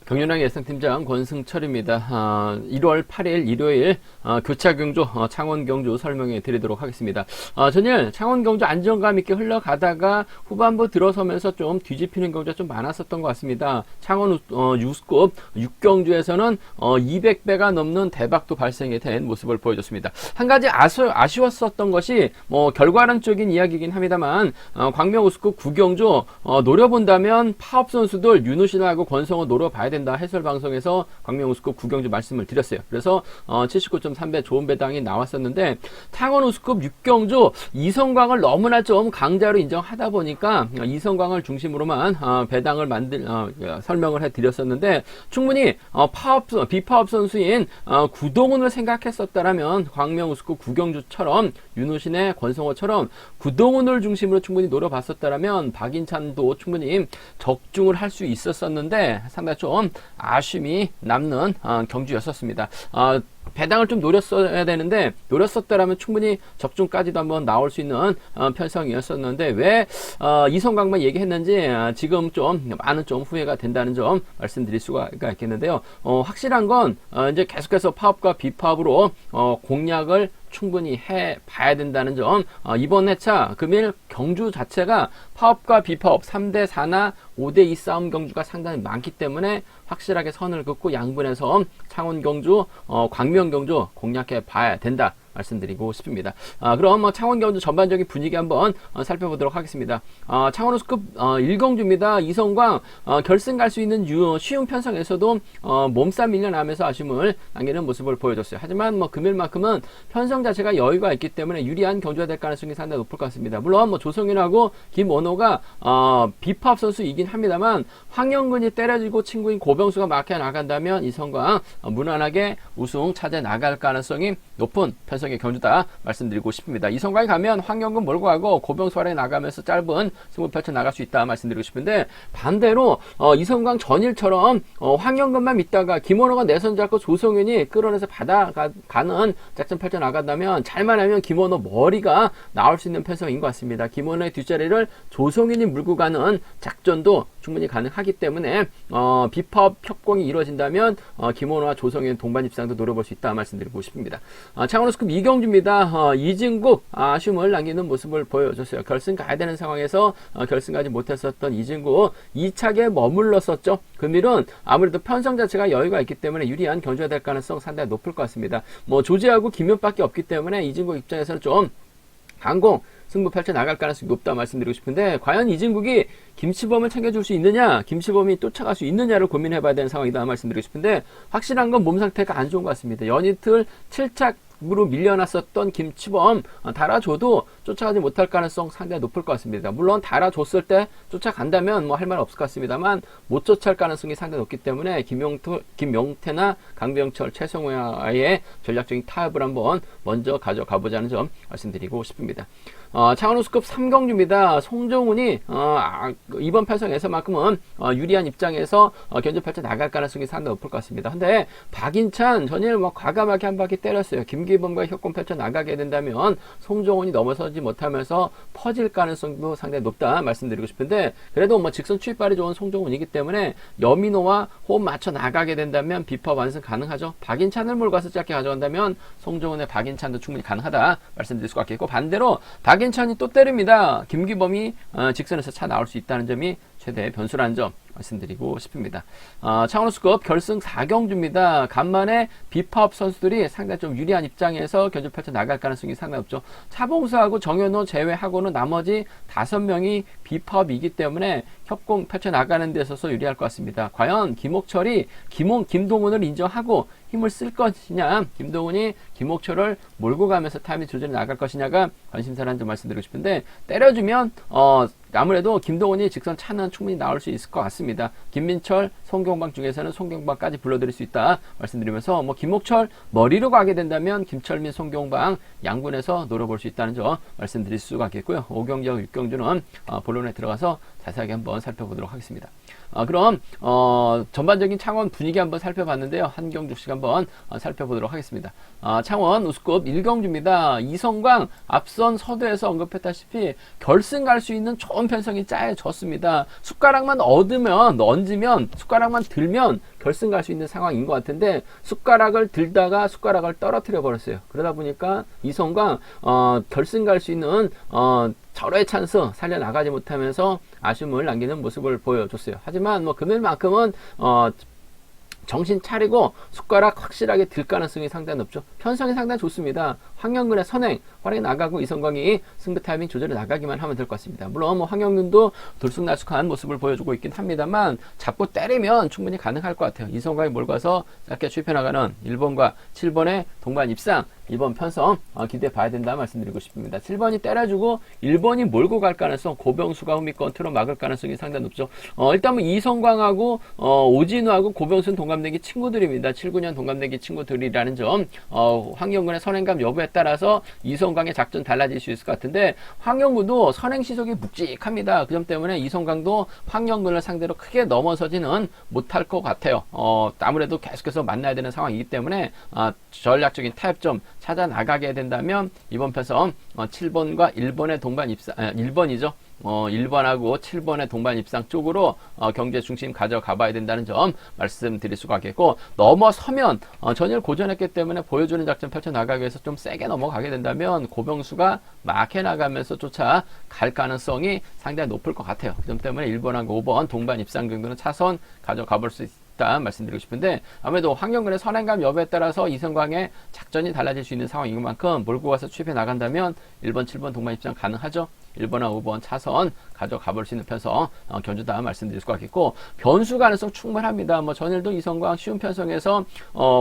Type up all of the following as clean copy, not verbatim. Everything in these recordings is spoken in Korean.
경륜왕 예상팀장 권승철입니다. 1월 8일 일요일 교차 경주 창원 경주 설명해 드리도록 하겠습니다. 전일 창원 경주 안정감 있게 흘러가다가 후반부 들어서면서 좀 뒤집히는 경주가 좀 많았었던 것 같습니다. 창원 유스급 6경주에서는 200배가 넘는 대박도 발생이 된 모습을 보여줬습니다. 한 가지 아쉬웠었던 것이 결과론적인 이야기이긴 합니다만 광명 우스급 9경주 노려본다면 파업 선수들 윤우신하고 권성호 노려봐야 된다. 해설 방송에서 광명 우스급 9경주 말씀을 드렸어요. 그래서 79.3배 좋은 배당이 나왔었는데 창원 우스급 6경주 이성광을 너무나 좀 강자로 인정하다 보니까 이성광을 중심으로만 배당을 설명을 해드렸었는데 충분히 비파업 선수인 구동훈을 생각했었다라면 광명 우스급 9경주처럼 윤우신의 권성호처럼 구동훈을 중심으로 충분히 노려봤었다라면 박인찬도 충분히 적중을 할 수 있었었는데 상당히 좀 아쉬움이 남는 경주였었습니다. 배당을 좀 노렸어야 되는데 노렸었다라면 충분히 적중까지도 한번 나올 수 있는 편성이었었는데 왜 이성광만 얘기했는지 지금 좀 많은 좀 후회가 된다는 점 말씀드릴 수가 있겠는데요. 확실한 건 이제 계속해서 파업과 비파업으로 공략을 충분히 해봐야 된다는 점. 이번 회차 금일 경주 자체가 파업과 비파업 3대 4나 5대 2 싸움 경주가 상당히 많기 때문에 확실하게 선을 긋고 양분해서 창원 경주, 광명 경주 공략해 봐야 된다. 말씀드리고 싶습니다. 그럼 창원 경주 전반적인 분위기 한번 살펴보도록 하겠습니다. 창원 우스급 1경주입니다. 이성광 결승 갈 수 있는 쉬운 편성에서도 몸싸움 밀려나면서 아쉬움을 남기는 모습을 보여줬어요. 하지만 금일만큼은 편성 자체가 여유가 있기 때문에 유리한 경주가 될 가능성이 상당히 높을 것 같습니다. 물론 조성윤하고 김원호가 비파업 선수이긴 합니다만 황영근이 때려지고 친구인 고병수가 막혀 나간다면 이성광 무난하게 우승 차지해 나갈 가능성이 높은 편성의 경주다 말씀드리고 싶습니다. 이성광이 가면 황영근 몰고 가고 고병수 아래 나가면서 짧은 승부 펼쳐 나갈 수 있다 말씀드리고 싶은데 반대로 이성광 전일처럼 황영근만 믿다가 김원호가 내선 잡고 조성윤이 끌어내서 받아가는 작전 펼쳐 나간다면 잘만 하면 김원호 머리가 나올 수 있는 편성인 것 같습니다. 김원호의 뒷자리를 조성윤이 물고 가는 작전도 충분히 가능하기 때문에 비파업 협공이 이루어진다면 김원호와 조성윤 동반 입상도 노려볼 수 있다 말씀드리고 싶습니다. 창원 우스급 2경주입니다. 이진국 아쉬움을 남기는 모습을 보여줬어요. 결승 가야 되는 상황에서 결승 가지 못했었던 이진국 2차게 머물렀었죠. 금일은 아무래도 편성 자체가 여유가 있기 때문에 유리한 경주가 될 가능성 상당히 높을 것 같습니다. 조지하고 김현밖에 없기 때문에 이진국 입장에서는 좀 강공 승부 펼쳐 나갈 가능성이 높다 말씀드리고 싶은데 과연 이진국이 김치범을 챙겨줄 수 있느냐 김치범이 쫓아갈 수 있느냐를 고민해봐야 되는 상황이다 말씀드리고 싶은데 확실한 건 몸 상태가 안 좋은 것 같습니다. 연이틀 7착으로 밀려났었던 김치범 달아줘도 쫓아가지 못할 가능성 상당히 높을 것 같습니다. 물론 달아줬을 때 쫓아간다면 할 말 없을 것 같습니다만 못 쫓아갈 가능성이 상당히 높기 때문에 김명태나 강병철, 최성호와의 전략적인 타협을 한번 먼저 가져가 보자는 점 말씀드리고 싶습니다. 창원 우스급 3경주입니다. 송정훈이 이번 편성에서만큼은 유리한 입장에서 견제 펼쳐 나갈 가능성이 상당히 높을 것 같습니다. 근데 박인찬 전일 과감하게 한 바퀴 때렸어요. 김기범과 협공 펼쳐 나가게 된다면 송정훈이 넘어서지 못하면서 퍼질 가능성도 상당히 높다 말씀드리고 싶은데 그래도 직선 추입발이 좋은 송정훈이기 때문에 여민호와 호흡 맞춰 나가게 된다면 비파 완승 가능하죠. 박인찬을 몰고 가서 짧게 가져간다면 송정훈의 박인찬도 충분히 가능하다 말씀드릴 수가 있겠고 반대로 박인찬이 또 때립니다. 김기범이 직선에서 차 나올 수 있다는 점이 최대의 변수라는 점 말씀드리고 싶습니다. 창원 우스급 결승 4경주입니다. 간만에 비파업 선수들이 상당히 좀 유리한 입장에서 견제 펼쳐 나갈 가능성이 상당히 높죠. 차봉수하고 정현호 제외하고는 나머지 5명이 비파업이기 때문에 협공 펼쳐 나가는 데 있어서 유리할 것 같습니다. 과연 김옥철이 김동훈을 인정하고 힘을 쓸 것이냐 김동훈이 김옥철을 몰고 가면서 타이밍 조절해 나갈 것이냐가 관심사라는 점 말씀드리고 싶은데 때려주면 아무래도 김동훈이 직선 차는 충분히 나올 수 있을 것 같습니다. 김민철, 송경방 중에서는 송경방까지 불러드릴 수 있다 말씀드리면서 김옥철 머리로 가게 된다면 김철민, 송경방 양군에서 노려볼 수 있다는 점 말씀드릴 수가 있겠고요. 5경주와 6경주는 본론에 들어가서 자세하게 한번 살펴보도록 하겠습니다. 그럼 전반적인 창원 분위기 한번 살펴봤는데요. 한경주씩 한번 살펴보도록 하겠습니다. 창원 우승급 1경주입니다. 이성광 앞선 서두에서 언급했다시피 결승 갈 수 있는 좋은 편성이 짜여졌습니다. 숟가락만 얹으면 숟가락만 들면 결승 갈 수 있는 상황인 것 같은데 숟가락을 들다가 숟가락을 떨어뜨려 버렸어요. 그러다 보니까 이성광 결승 갈 수 있는 절호의 찬스 살려나가지 못하면서 아쉬움을 남기는 모습을 보여줬어요. 하지만 뭐 금일만큼은 정신 차리고 숟가락 확실하게 들 가능성이 상당히 높죠. 편성이 상당히 좋습니다. 황영근의 선행 활약이 나가고 이성광이 승부 타이밍 조절해 나가기만 하면 될 것 같습니다. 물론 뭐 황영근도 들쑥날쑥한 모습을 보여주고 있긴 합니다만 잡고 때리면 충분히 가능할 것 같아요. 이성광이 몰가서 짧게 추입해 나가는 1번과 7번의 동반 입상 2번 편성 기대해 봐야 된다 말씀드리고 싶습니다. 7번이 때려주고 1번이 몰고 갈 가능성, 고병수가 후미권 틀어 막을 가능성이 상당히 높죠. 일단 뭐 이성광하고 오진우하고 고병수는 동갑내기 친구들입니다. 79년 동갑내기 친구들이라는 점, 황영근의 선행감 여부에 따라서 이성광의 작전 달라질 수 있을 것 같은데 황영근도 선행 시속이 묵직합니다. 그 점 때문에 이성광도 황영근을 상대로 크게 넘어서지는 못할 것 같아요. 아무래도 계속해서 만나야 되는 상황이기 때문에 전략적인 타협점 찾아 나가게 된다면 이번 편성 7번과 1번의 동반 입상 1번이죠. 1번하고 7번의 동반 입상 쪽으로 경제 중심 가져가 봐야 된다는 점 말씀드릴 수가 있겠고, 넘어서면 전일 고전했기 때문에 보여주는 작전 펼쳐나가기 위해서 좀 세게 넘어가게 된다면 고병수가 막해 나가면서 쫓아 갈 가능성이 상당히 높을 것 같아요. 그 점 때문에 1번하고 5번 동반 입상 정도는 차선 가져가 볼 수 있다 말씀드리고 싶은데, 아무래도 황영근의 선행감 여부에 따라서 이성광의 작전이 달라질 수 있는 상황인 만큼 몰고 가서 취입해 나간다면 1번, 7번 동반 입장 가능하죠. 1번하고 5번 차선 가져가 볼 수 있는 편성 견주다 말씀드릴 수가 있겠고, 변수 가능성 충분합니다. 뭐 전일도 이성광 쉬운 편성에서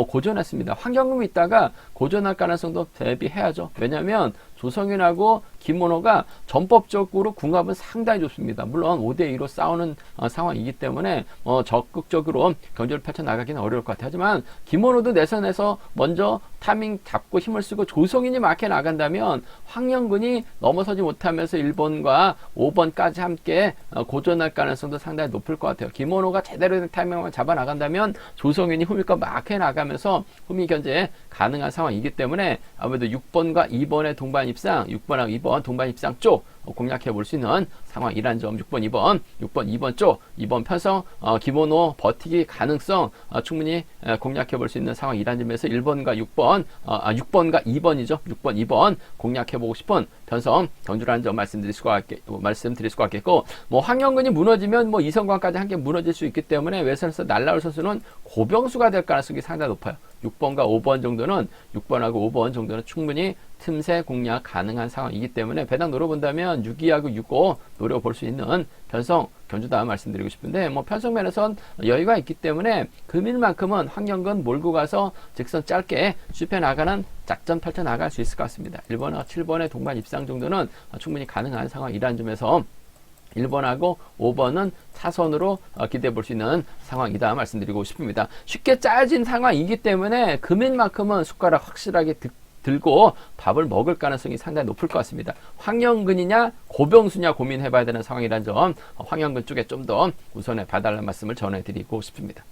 고전했습니다. 황경금이 있다가 고전할 가능성도 대비해야죠. 왜냐하면 조성윤하고 김문호가 전법적으로 궁합은 상당히 좋습니다. 물론 5대2로 싸우는 상황이기 때문에 적극적으로 경주를 펼쳐나가기는 어려울 것 같아요. 하지만 김문호도 내선에서 먼저 타이밍 잡고 힘을 쓰고 조성윤이 막혀 나간다면 황영근이 넘어서지 못하면서 1번과 5번까지 함께 고전할 가능성도 상당히 높을 것 같아요. 김문호가 제대로 된 타이밍만 잡아 나간다면 조성윤이 후미권 막혀 나가면서 후미 견제 가능한 상황이기 때문에 아무래도 6번과 2번의 동반 입상, 6번하고 2번 동반 입상 쪽 공략해 볼 수 있는 상황이란 점, 6번, 2번 쪽, 2번 편성, 김원호 버티기 가능성 충분히 공략해 볼 수 있는 상황이란 점에서 1번과 6번, 6번과 2번이죠. 6번, 2번 공략해 보고 싶은 편성 경주라는 점 말씀드릴 수가 있겠고, 뭐 황영근이 무너지면 뭐 이성광까지 함께 무너질 수 있기 때문에 외선에서 날라올 선수는 고병수가 될 가능성이 상당히 높아요. 6번과 5번 정도는 6번하고 5번 정도는 충분히 틈새 공략 가능한 상황이기 때문에 배당 노려본다면 6위하고 6호 노려볼 수 있는 편성 견주다 말씀드리고 싶은데, 뭐 편성면에선 여유가 있기 때문에 금일만큼은 황영근 몰고 가서 직선 짧게 슈페 나가는 작전 펼쳐 나갈 수 있을 것 같습니다. 1번과 7번의 동반 입상 정도는 충분히 가능한 상황이라는 점에서 1번하고 5번은 차선으로 기대해 볼 수 있는 상황이다 말씀드리고 싶습니다. 쉽게 짜여진 상황이기 때문에 금일만큼은 숟가락 확실하게 들고 밥을 먹을 가능성이 상당히 높을 것 같습니다. 황영근이냐 고병수냐 고민해 봐야 되는 상황이라는 점, 황영근 쪽에 좀 더 우선해 봐달라는 말씀을 전해드리고 싶습니다.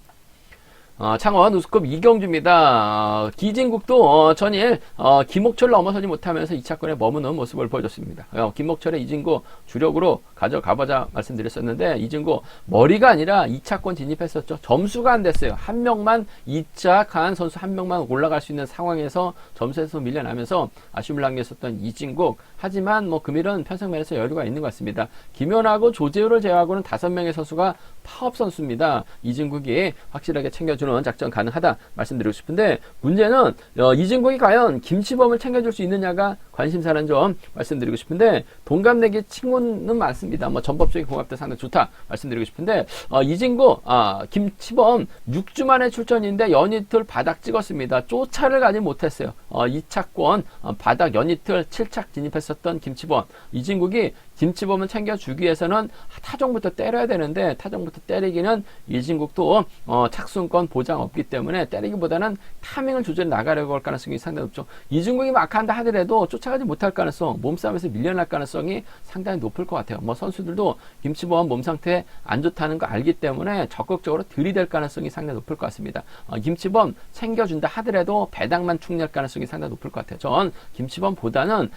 창원 우승급 이경주입니다. 기진국도 전일 김옥철을 넘어서지 못하면서 2차권에 머무는 모습을 보여줬습니다. 김옥철의 이진구 주력으로 가져가보자 말씀드렸었는데, 이진구 머리가 아니라 2차권 진입했었죠. 점수가 안 됐어요. 한 명만 2차 간 선수 한 명만 올라갈 수 있는 상황에서 점수에서 밀려나면서 아쉬움을 남겼었던 이진국. 하지만 뭐 금일은 편성면에서 여유가 있는 것 같습니다. 김연하고 조재호를 제외하고는 5명의 선수가 파업 선수입니다. 이진국이 확실하게 챙겨주는 작전 가능하다 말씀드리고 싶은데, 문제는 이진국이 과연 김치범을 챙겨줄 수 있느냐가 관심사라는 점 말씀드리고 싶은데, 동갑내기 친구는 많습니다. 뭐 전법적인 공합도 상당히 좋다 말씀드리고 싶은데, 이진국 김치범 6주 만에 출전인데 연이틀 바닥 찍었습니다. 쫓아를 가지 못했어요. 2차권 바닥 연이틀 7착 진입했었던 김치범, 이진국이 김치범은 챙겨주기 위해서는 타종부터 때려야 되는데 타종부터 때리기는 이진국도 착순권 보장 없기 때문에 때리기보다는 타이밍을 조절해 나가려고 할 가능성이 상당히 높죠. 이진국이 마크한다 하더라도 쫓아가지 못할 가능성, 몸싸움에서 밀려날 가능성이 상당히 높을 것 같아요. 뭐 선수들도 김치범 몸 상태 안 좋다는 거 알기 때문에 적극적으로 들이댈 가능성이 상당히 높을 것 같습니다. 김치범 챙겨준다 하더라도 배당만 축낼 가능성이 상당히 높을 것 같아요. 전 김치범보다는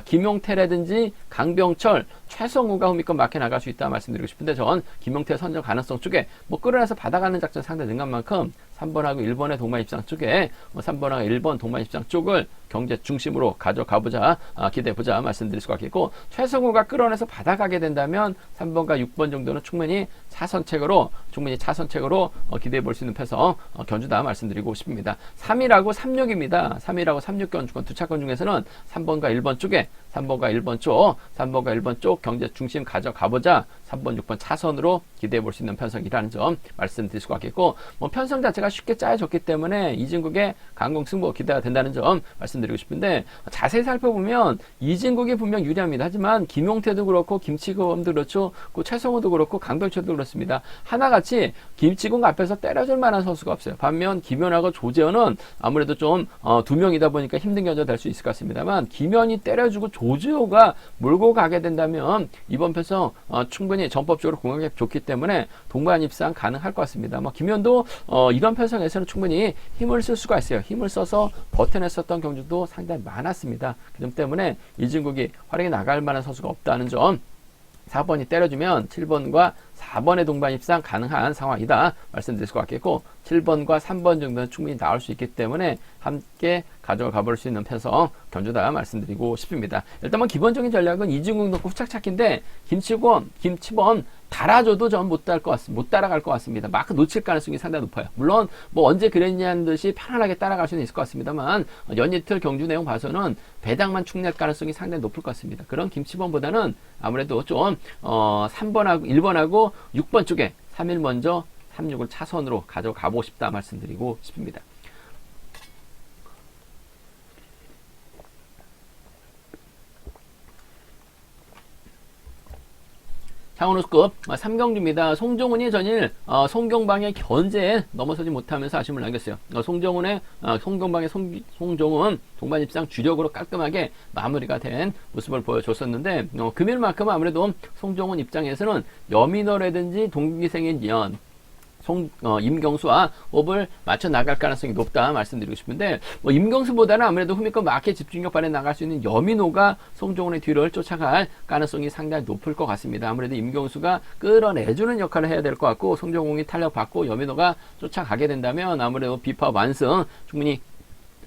김용태라든지 강병철, 최성우가 후미권 막혀 나갈 수 있다 말씀드리고 싶은데 전 김용태 선정 가능성 쪽에 뭐 끌어내서 받아가는 작전 상당히 능한 만큼 3번하고 1번의 동반 입장 쪽에 3번하고 1번 동반 입장 쪽을 경제 중심으로 가져가보자, 기대해보자 말씀드릴 수가 있겠고, 최성우가 끌어내서 받아가게 된다면 3번과 6번 정도는 충분히 차선책으로 기대해 볼 수 있는 패성 견주다 말씀드리고 싶습니다. 3위라고 36입니다. 3위라고 36 견주권 두 차권 중에서는 3번과 1번 쪽에 3번과 1번 쪽 경제 중심 가져가보자 3번, 6번 차선으로 기대해 볼 수 있는 편성이라는 점 말씀드릴 수가 있겠고, 뭐 편성 자체가 쉽게 짜여졌기 때문에 이진국의 강공승부 기대가 된다는 점 말씀드리고 싶은데, 자세히 살펴보면 이진국이 분명 유리합니다. 하지만 김용태도 그렇고 김치범도 그렇죠, 그 최성우도 그렇고 강병철도 그렇습니다. 하나같이 김치국 앞에서 때려줄 만한 선수가 없어요. 반면 김현하고 조재현은 아무래도 좀 두 명이다 보니까 힘든 견제 될 수 있을 것 같습니다만, 김현이 때려주고 조재호가 몰고 가게 된다면 이번 편성 충분히 전법적으로 공격이 좋기 때문에 동반 입상 가능할 것 같습니다. 뭐 김현도 이런 편성에서는 충분히 힘을 쓸 수가 있어요. 힘을 써서 버텨냈었던 경주도 상당히 많았습니다. 그 점 때문에 이진국이 활용해 나갈 만한 선수가 없다는 점, 4번이 때려주면 7번과 4번의 동반 입상 가능한 상황이다 말씀드릴 수가 있겠고, 7번과 3번 정도는 충분히 나올 수 있기 때문에 함께 가져가 볼 수 있는 편성 견주다 말씀드리고 싶습니다. 일단 뭐 기본적인 전략은 이진국 놓고 후착 찾기인데, 김치범 달아줘도 전 못 따라갈 것 같습니다. 마크 놓칠 가능성이 상당히 높아요. 물론 뭐 언제 그랬냐는 듯이 편안하게 따라갈 수는 있을 것 같습니다만, 연이틀 경주 내용 봐서는 배당만 축낼 가능성이 상당히 높을 것 같습니다. 그런 김치범보다는 아무래도 좀 3번하고 1번하고 6번 쪽에 3일 먼저 36을 차선으로 가져가보고 싶다 말씀드리고 싶습니다. 창원호수급 3경주입니다. 송정훈이 전일 송경방의 견제에 넘어서지 못하면서 아쉬움을 남겼어요. 송경방의 송정훈 동반 입상 주력으로 깔끔하게 마무리가 된 모습을 보여줬었는데, 금일만큼 아무래도 송정훈 입장에서는 여민호라든지 동기생인 임경수와 호흡을 맞춰 나갈 가능성이 높다 말씀드리고 싶은데, 뭐 임경수보다는 아무래도 후미권 마켓 집중력 발휘 나갈 수 있는 여민호가 송정훈의 뒤를 쫓아갈 가능성이 상당히 높을 것 같습니다. 아무래도 임경수가 끌어내주는 역할을 해야 될 것 같고, 송정훈이 탄력받고 여민호가 쫓아가게 된다면 아무래도 비파 완승 충분히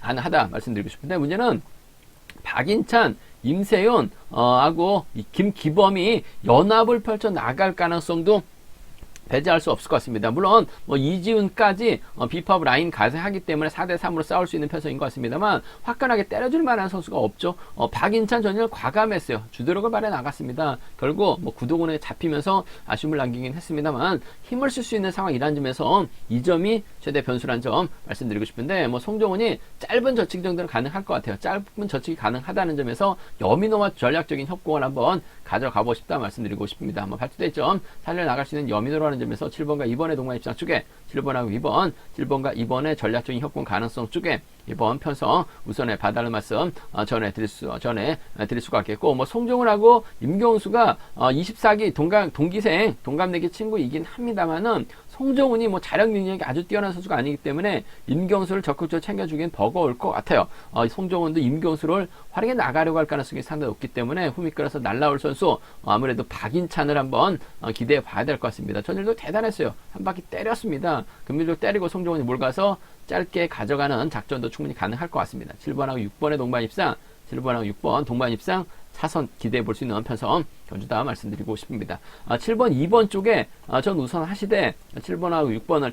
가능하다 말씀드리고 싶은데, 문제는 박인찬, 임세윤 하고 김기범이 연합을 펼쳐 나갈 가능성도 배제할 수 없을 것 같습니다. 물론 뭐 이지훈까지 비법 라인 가세하기 때문에 4대3으로 싸울 수 있는 편성인 것 같습니다만, 화끈하게 때려줄 만한 선수가 없죠. 박인찬 전일 과감했어요. 주도력을 발휘해 나갔습니다. 결국 뭐 구도군에 잡히면서 아쉬움을 남기긴 했습니다만, 힘을 쓸 수 있는 상황이라는 점에서 이 점이 최대 변수라는 점 말씀드리고 싶은데, 뭐 송정훈이 짧은 저측 정도는 가능할 것 같아요. 짧은 저측이 가능하다는 점에서 여민호와 전략적인 협공을 한번 가져가고 싶다 말씀드리고 싶습니다. 한번 발표된 점 살려나갈 수 있는 여민호라는 점에서 7번과 2번의 동반 입장 쪽에 7번과 2번의 전략적인 협공 가능성 쪽에 이번 편성 우선에 봐달라는 말씀 전해 드릴 수가 있겠고, 뭐 송정훈하고 임경수가 24기 동갑내기 친구이긴 합니다만은, 송정훈이 뭐 자력 능력이 아주 뛰어난 선수가 아니기 때문에 임경수를 적극적으로 챙겨주기엔 버거울 것 같아요. 송정훈도 임경수를 활용해 나가려고 할 가능성이 상당히 높기 때문에 후미권에서 날라올 선수 아무래도 박인찬을 한번 기대해 봐야 될 것 같습니다. 전일도 대단했어요. 한 바퀴 때렸습니다. 금일도 때리고 송정훈이 몰가서 짧게 가져가는 작전도 충분히 가능할 것 같습니다. 7번하고 6번의 동반 입상, 7번하고 6번 동반 입상 차선 기대해 볼 수 있는 편성 견주다 말씀드리고 싶습니다. 7번, 2번 쪽에 전 우선 하시되 7번하고 6번을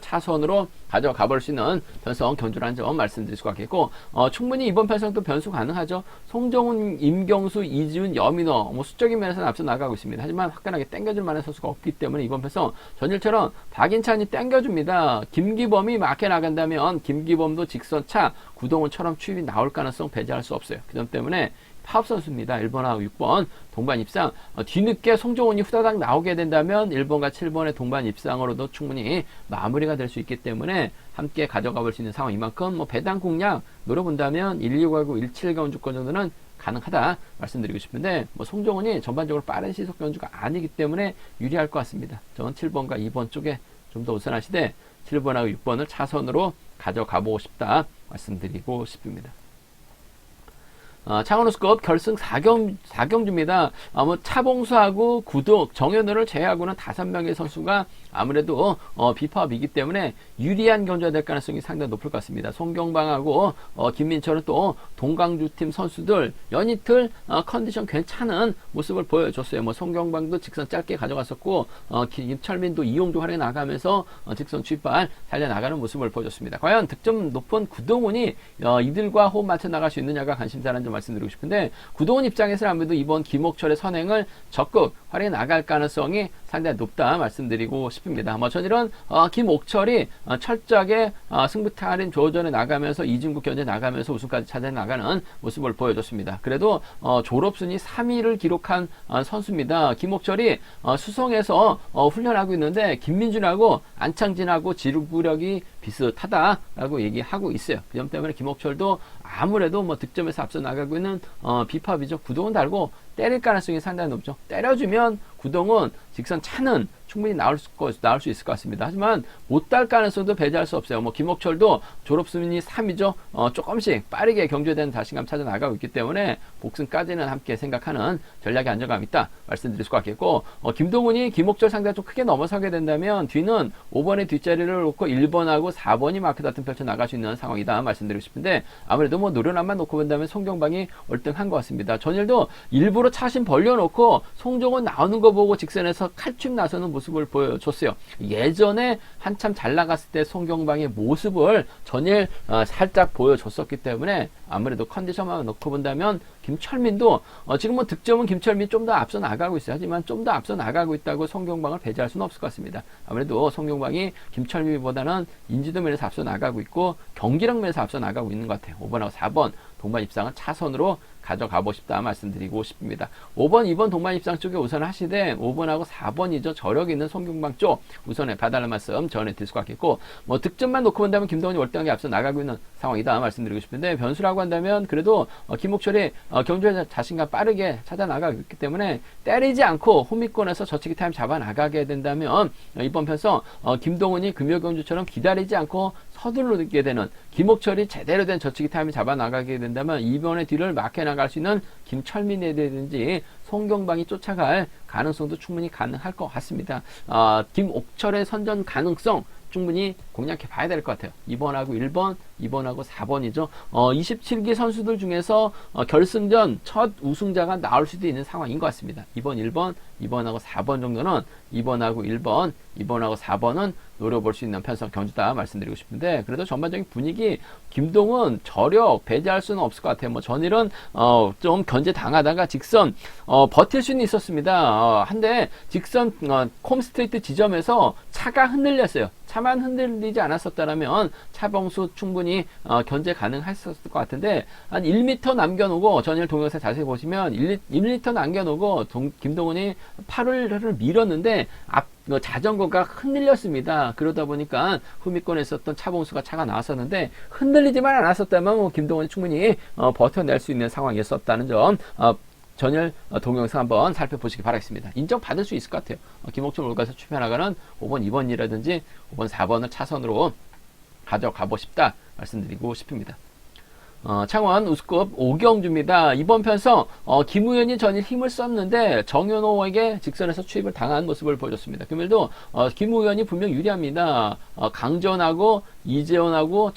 차선으로 가져가 볼 수 있는 편성 견주라는 점 말씀드릴 수가 있겠고, 충분히 이번 편성도 변수 가능하죠. 송정훈, 임경수, 이지훈, 여민호 뭐 수적인 면에서는 앞서 나가고 있습니다. 하지만 화끈하게 땡겨줄 만한 선수가 없기 때문에 이번 편성 전일처럼 박인찬이 땡겨줍니다. 김기범이 막혀 나간다면 김기범도 직선차 구동훈처럼 추입이 나올 가능성 배제할 수 없어요. 그 점 때문에 파업 선수입니다. 1번하고 6번 동반 입상. 뒤늦게 송정훈이 후다닥 나오게 된다면 1번과 7번의 동반 입상으로도 충분히 마무리가 될 수 있기 때문에 함께 가져가 볼 수 있는 상황. 이만큼 뭐 배당 공략 노려본다면 129하고 17가 운주권 정도는 가능하다 말씀드리고 싶은데, 뭐 송정훈이 전반적으로 빠른 시속 견주가 아니기 때문에 유리할 것 같습니다. 저는 7번과 2번 쪽에 좀 더 우선하시되 7번하고 6번을 차선으로 가져가 보고 싶다 말씀드리고 싶습니다. 창원우스컵 결승 4경주입니다. 뭐 차봉수하고 구독, 정현우를 제외하고는 5명의 선수가 아무래도 비파업이기 때문에 유리한 경주가 될 가능성이 상당히 높을 것 같습니다. 송경방하고 김민철은 또 동강주팀 선수들 연이틀 컨디션 괜찮은 모습을 보여줬어요. 뭐 송경방도 직선 짧게 가져갔었고 김철민도 이용주 활에 나가면서 직선 뒷발 살려나가는 모습을 보여줬습니다. 과연 득점 높은 구동훈이 이들과 호흡 맞춰 나갈 수 있느냐가 관심사라는 점 말씀드리고 싶은데, 구동훈 입장에서는 아무래도 이번 김옥철의 선행을 적극 활용해 나갈 가능성이 상당히 높다 말씀드리고 싶습니다. 뭐 전일은 김옥철이 철저하게 승부타림 조전에 나가면서 이중국 견제 나가면서 우승까지 찾아 나가는 모습을 보여줬습니다. 그래도 졸업순위 3위를 기록한 선수입니다. 김옥철이 수성에서 훈련하고 있는데 김민준하고 안창진하고 지구력이 비슷하다라고 얘기하고 있어요. 그 점 때문에 김옥철도 아무래도 뭐 득점에서 앞서 나가고 있는 비팝이죠. 구동은 달고 때릴 가능성이 상당히 높죠. 때려주면 구동은 직선 차는 충분히 나올 수 있을 것 같습니다. 하지만 못 달 가능성도 배제할 수 없어요. 뭐 김옥철도 졸업순위 3위죠. 조금씩 빠르게 경주에 대한 자신감 찾아 나가고 있기 때문에 복승까지는 함께 생각하는 전략의 안정감이 있다 말씀드릴 수가 있겠고, 김동훈이 김옥철 상대가 좀 크게 넘어서게 된다면 뒤는 5번의 뒷자리를 놓고 1번하고 4번이 마크 다툼 펼쳐 나갈 수 있는 상황이다 말씀드리고 싶은데, 아무래도 뭐 노련함만 놓고 본다면 송경방이 월등한 것 같습니다. 전일도 일부러 차심 벌려놓고 송정훈 나오는 거 보고 직선에서 칼춤 나서는 모습을 보여줬어요. 예전에 한참 잘 나갔을 때 송경방의 모습을 전일 살짝 보여줬었기 때문에 아무래도 컨디션만 놓고 본다면 김철민도 지금 뭐 득점은 김철민이 좀 더 앞서 나가고 있어요. 하지만 좀 더 앞서 나가고 있다고 송경방을 배제할 수는 없을 것 같습니다. 아무래도 송경방이 김철민보다는 인지도 면에서 앞서 나가고 있고 경기력 면에서 앞서 나가고 있는 것 같아요. 5번하고 4번 동반 입상은 차선으로 가져가고 싶다 말씀드리고 싶습니다. 5번, 2번 동반 입상 쪽에 우선 하시되 5번하고 4번이죠. 저력 있는 송경방 쪽 우선에 봐달라는 말씀 전해드릴 수가 있겠고, 뭐 득점만 놓고 본다면 김동훈이 월등하게 앞서 나가고 있는 상황이다 말씀드리고 싶은데, 변수라고 한다면 그래도 김옥철이 경주에 자신감 빠르게 찾아 나가고 있기 때문에 때리지 않고 호미권에서 저치기 타임 잡아 나가게 된다면 이번 편성 김동훈이 금요경주처럼 기다리지 않고 서두르게 되는, 김옥철이 제대로 된 저치기 타임을 잡아 나가게 된다면 이번에 뒤를 막혀 나갈 수 있는 김철민이라든지 송경방이 쫓아갈 가능성도 충분히 가능할 것 같습니다. 김옥철의 선전 가능성 충분히 공략해 봐야 될 것 같아요. 2번하고 1번, 2번하고 4번이죠. 27기 선수들 중에서 결승전 첫 우승자가 나올 수도 있는 상황인 것 같습니다. 2번, 1번, 2번하고 4번 정도는 2번하고 1번, 2번하고 4번은 노려볼 수 있는 편성 경주다 말씀드리고 싶은데, 그래도 전반적인 분위기 김동훈 저력 배제할 수는 없을 것 같아요. 뭐 전일은 좀 견제 당하다가 직선 버틸 수는 있었습니다. 한데 직선 콤스트레이트 지점에서 차가 흔들렸어요. 차만 흔들리지 않았었다면 차봉수 충분히 견제 가능했었을 것 같은데, 한 1m 남겨놓고 전일 동영상 자세히 보시면 1m 남겨놓고 김동훈이 팔을 밀었는데 자전거가 흔들렸습니다. 그러다 보니까 후미권에 있었던 차봉수가 차가 나왔었는데 흔들리지만 않았었다면 김동훈이 충분히 버텨낼 수 있는 상황이었었다는 점 전일 동영상 한번 살펴보시기 바라겠습니다. 인정받을 수 있을 것 같아요. 김옥철 올가서 출편하가는 5번, 2번이라든지 5번, 4번을 차선으로 가져가고 싶다 말씀드리고 싶습니다. 창원 우스컵 5경주입니다. 이번 편성 김우현이 전일 힘을 썼는데 정현호에게 직선에서 추입을 당한 모습을 보여줬습니다. 금일도 김우현이 분명 유리합니다. 강전하고 이재원하고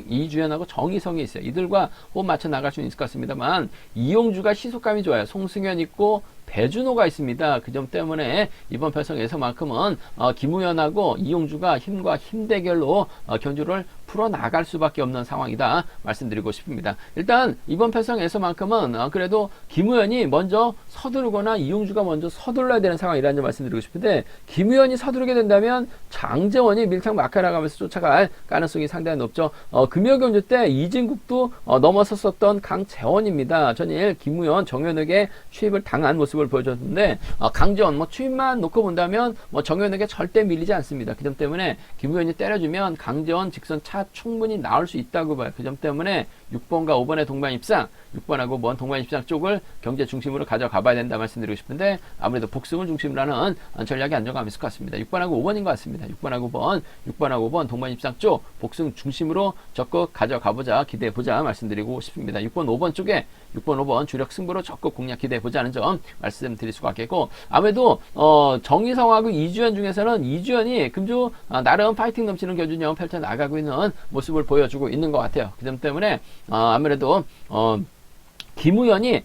이주연하고 정희성이 있어요. 이들과 호흡 맞춰 나갈 수는 있을 것 같습니다만 이용주가 시속감이 좋아요. 송승현 있고 배준호가 있습니다. 그 점 때문에 이번 편성에서만큼은 김우현하고 이용주가 힘과 힘 대결로 견주를 풀어나갈 수밖에 없는 상황이다 말씀드리고 싶습니다. 일단 이번 편성에서만큼은 그래도 김우현이 먼저 서두르거나 이용주가 먼저 서둘러야 되는 상황이라는 점 말씀드리고 싶은데, 김우현이 서두르게 된다면 장재원이 밀착 막혀나가면서 쫓아갈 가능성이 상당히 높죠. 금요경주 때 이진국도 넘어섰었던 강재원입니다. 전일 김우현, 정현욱의 추입을 당한 모습을 보여줬는데, 강재원 추입만 놓고 본다면 정현욱에 절대 밀리지 않습니다. 그 점 때문에 김우현이 때려주면 강재원 직선 차 충분히 나올 수 있다고 봐요. 그 점 때문에 6번과 5번의 동반 입상, 6번하고 5번 동반 입상 쪽을 경제 중심으로 가져가 봐야 된다 말씀드리고 싶은데, 아무래도 복승을 중심으로 하는 전략이 안정감이 있을 것 같습니다. 6번하고 5번인 것 같습니다. 6번하고 5번 동반 입상 쪽 복승 중심으로 적극 가져가보자, 기대해보자 말씀드리고 싶습니다. 6번, 5번 쪽에 6번, 5번 주력 승부로 적극 공략 기대해보자는 점 말씀드릴 수가 있겠고, 아무래도 정희성하고 이주연 중에서는 이주연이 금주 나름 파이팅 넘치는 경주력 펼쳐나가고 있는 모습을 보여주고 있는 것 같아요. 그 점 때문에 아무래도 김우현이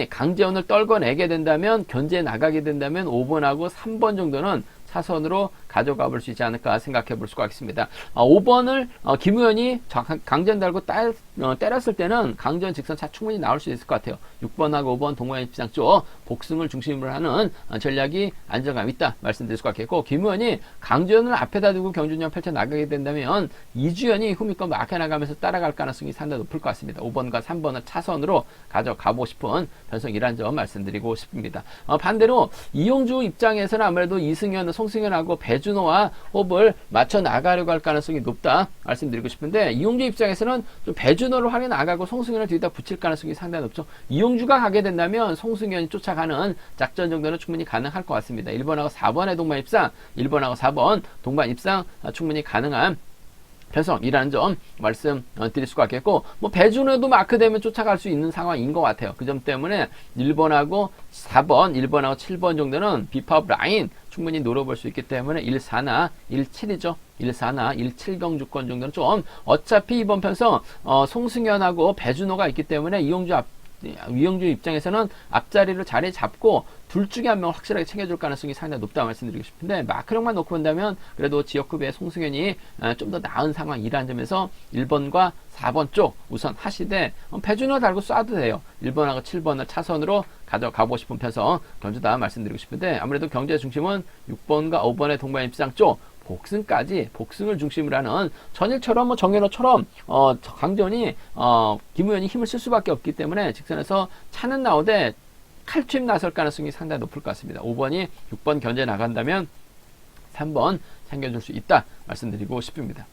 강재원을 떨궈내게 된다면, 견제에 나가게 된다면 5번하고 3번 정도는 차선으로 가져가 볼 수 있지 않을까 생각해 볼 수가 있습니다. 5번을 김우현이 강전 달고 때렸을 때는 강전 직선 차 충분히 나올 수 있을 것 같아요. 6번하고 5번 동반 입상 쪽 복승을 중심으로 하는 전략이 안정감 있다 말씀드릴 수가 있겠고, 김우현이 강전을 앞에다 두고 경주력 펼쳐 나가게 된다면 이주연이 후미권 막혀 나가면서 따라갈 가능성이 상당히 높을 것 같습니다. 5번과 3번을 차선으로 가져가고 싶은 편성이라는 점 말씀드리고 싶습니다. 반대로 이용주 입장에서는 아무래도 이승현, 송승현하고 배준호와 호흡을 맞춰 나가려고 할 가능성이 높다 말씀드리고 싶은데, 이용주 입장에서는 좀 배준호를 활용해 나가고 송승현을 뒤에다 붙일 가능성이 상당히 높죠. 이용주가 가게 된다면 송승현이 쫓아가는 작전 정도는 충분히 가능할 것 같습니다. 1번하고 4번의 동반 입상, 1번하고 4번 동반 입상 충분히 가능한 편성이라는 점 말씀드릴 수가 있겠고, 배준호도 마크되면 쫓아갈 수 있는 상황인 것 같아요. 그 점 때문에 1번하고 4번, 1번하고 7번 정도는 비파업 라인 충분히 노려볼 수 있기 때문에 1,4나 1,7이죠. 1,4나 1,7경주권 정도는 좀, 어차피 이번 편성 송승현하고 배준호가 있기 때문에 이용주 입장에서는 앞자리를 자리 잡고 둘 중에 한 명을 확실하게 챙겨줄 가능성이 상당히 높다 말씀드리고 싶은데, 마크력만 놓고 본다면 그래도 지역급의 송승현이 좀 더 나은 상황이라는 점에서 1번과 4번 쪽 우선 하시되, 배준호 달고 쏴도 돼요. 1번하고 7번을 차선으로 가져가고 싶은 편성 경주다 말씀드리고 싶은데, 아무래도 경제 중심은 6번과 5번의 동반 입상 쪽 복승을 중심으로 하는, 전일처럼 정현호처럼 강전이 김우현이 힘을 쓸 수밖에 없기 때문에 직선에서 차는 나오되 칼춤 나설 가능성이 상당히 높을 것 같습니다. 5번이 6번 견제 나간다면 3번 챙겨줄 수 있다 말씀드리고 싶습니다.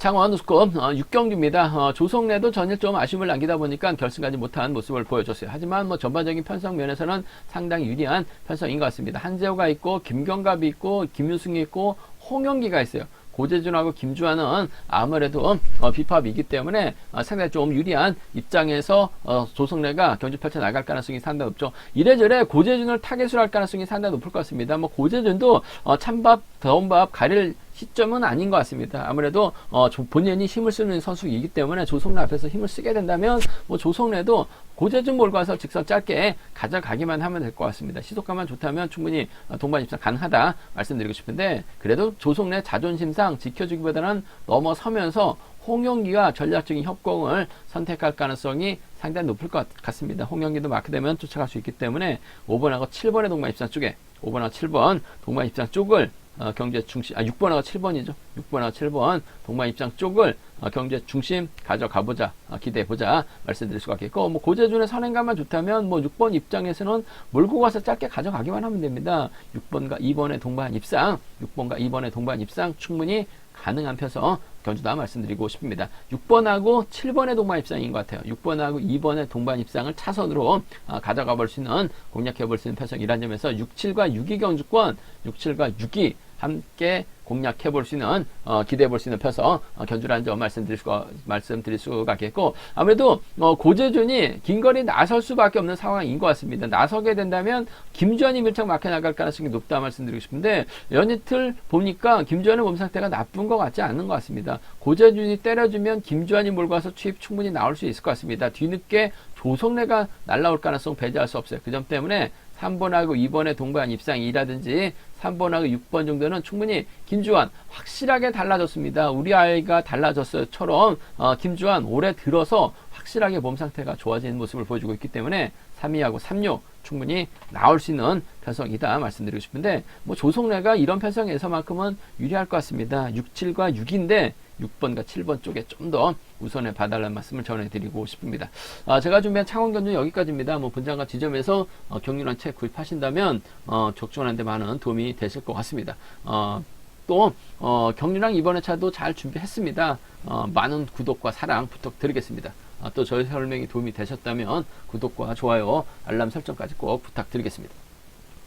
창원 우스컵 6경기입니다. 조성래도 전일 좀 아쉬움을 남기다 보니까 결승까지 못한 모습을 보여줬어요. 하지만 전반적인 편성 면에서는 상당히 유리한 편성인 것 같습니다. 한재호가 있고, 김경갑이 있고, 김유승이 있고, 홍영기가 있어요. 고재준하고 김주환은 아무래도 비팝이기 때문에 상당히 좀 유리한 입장에서 조성래가 경주 펼쳐 나갈 가능성이 상당히 높죠. 이래저래 고재준을 타겟으로 할 가능성이 상당히 높을 것 같습니다. 고재준도 찬밥, 더운밥 가릴 시점은 아닌 것 같습니다. 아무래도 본인이 힘을 쓰는 선수이기 때문에 조성래 앞에서 힘을 쓰게 된다면 조성래도 고재준 몰고 와서 직선 짧게 가져가기만 하면 될 것 같습니다. 시속감만 좋다면 충분히 동반 입상 가능하다 말씀드리고 싶은데, 그래도 조성래 자존심상 지켜주기보다는 넘어서면서 홍영기와 전략적인 협공을 선택할 가능성이 상당히 높을 것 같습니다. 홍영기도 마크되면 쫓아갈 수 있기 때문에 5번하고 7번의 동반 입상 쪽에 5번하고 7번 동반 입상 쪽을 경제 중심, 6번하고 7번이죠. 6번하고 7번 동반 입상 쪽을 경제 중심 가져가보자, 기대해보자 말씀드릴 수가 있겠고, 고재준의 선행감만 좋다면 6번 입장에서는 몰고 가서 짧게 가져가기만 하면 됩니다. 6번과 2번의 동반 입상, 6번과 2번의 동반 입상 충분히 가능한 편성 경주다 말씀드리고 싶습니다. 6번하고 7번의 동반 입상인 것 같아요. 6번하고 2번의 동반 입상을 차선으로 가져가 볼 수 있는, 공략해 볼 수 있는 편성이라는 점에서 6.7과 6위 경주권, 6.7과 6위 함께 공략해 볼 수 있는, 기대해 볼 수 있는 편성 견주라는 점 말씀드릴 수가 있겠고, 아무래도 고재준이 긴거리 나설 수밖에 없는 상황인 것 같습니다. 나서게 된다면 김주환이 밀착 막혀 나갈 가능성이 높다 말씀드리고 싶은데, 연이틀 보니까 김주환의 몸 상태가 나쁜 것 같지 않은 것 같습니다. 고재준이 때려주면 김주환이 몰고 와서 추입 충분히 나올 수 있을 것 같습니다. 뒤늦게 조성래가 날라올 가능성 배제할 수 없어요. 그 점 때문에 3번하고 2번의 동반 입상이라든지 3번하고 6번 정도는 충분히 김주환 확실하게 달라졌습니다. 우리 아이가 달라졌어요처럼 김주환 올해 들어서 확실하게 몸 상태가 좋아지는 모습을 보여주고 있기 때문에 3위하고 36 충분히 나올 수 있는 편성이다 말씀드리고 싶은데 뭐 조성래가 이런 편성에서만큼은 유리할 것 같습니다. 6, 7과 6인데 6번과 7번 쪽에 좀 더 우선에 봐달라는 말씀을 전해드리고 싶습니다. 제가 준비한 창원경주 여기까지입니다. 뭐 분장과 지점에서 경륜한 책 구입하신다면 적중하는데 많은 도움이 되실 것 같습니다. 또 경륜랑 이번에 차도 잘 준비했습니다. 많은 구독과 사랑 부탁드리겠습니다. 또 저희 설명이 도움이 되셨다면 구독과 좋아요, 알람 설정까지 꼭 부탁드리겠습니다.